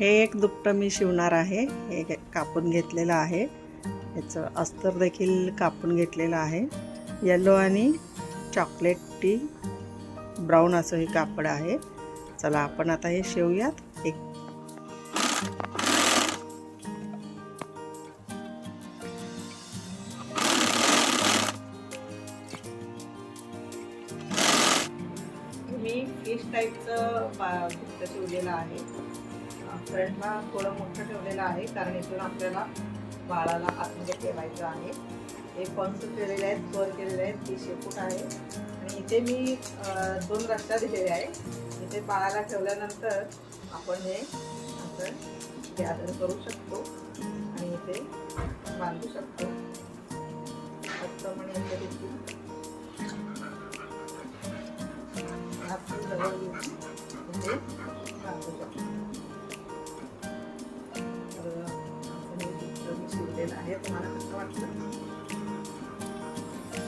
हे एक दुपटं मी शिवणार आहे. हे कापून घेतलेलं आहे. याचं अस्तर देखील कापून घेतलेलं आहे. येलो आणि चॉकलेटी ब्राऊन असं हे कापड आहे. चला आपण आता हे शिवूयात. मी फिश टाईपचं दुपटं शिवलेलं आहे. फ्रंटला थोडं मोठं ठेवलेलं आहे कारण इथून आपल्याला बाळाला आतमध्ये ठेवायचं आहे. हे पंच केलेले आहेत, फर केलेले आहेत, 30 फूट आहे. आणि इथे मी 2 रस्ता दिलेले आहे. इथे बाळाला ठेवल्यानंतर आपण हे असं गॅदर करू शकतो आणि इथे बांधू शकतो. त्याचप्रमाणे इथे देखील आपण जवळ घेऊन इथे बांधू शकतो. तर असं हे चित्र मी शिवलेलं आहे. तुम्हाला कसं वाटलं?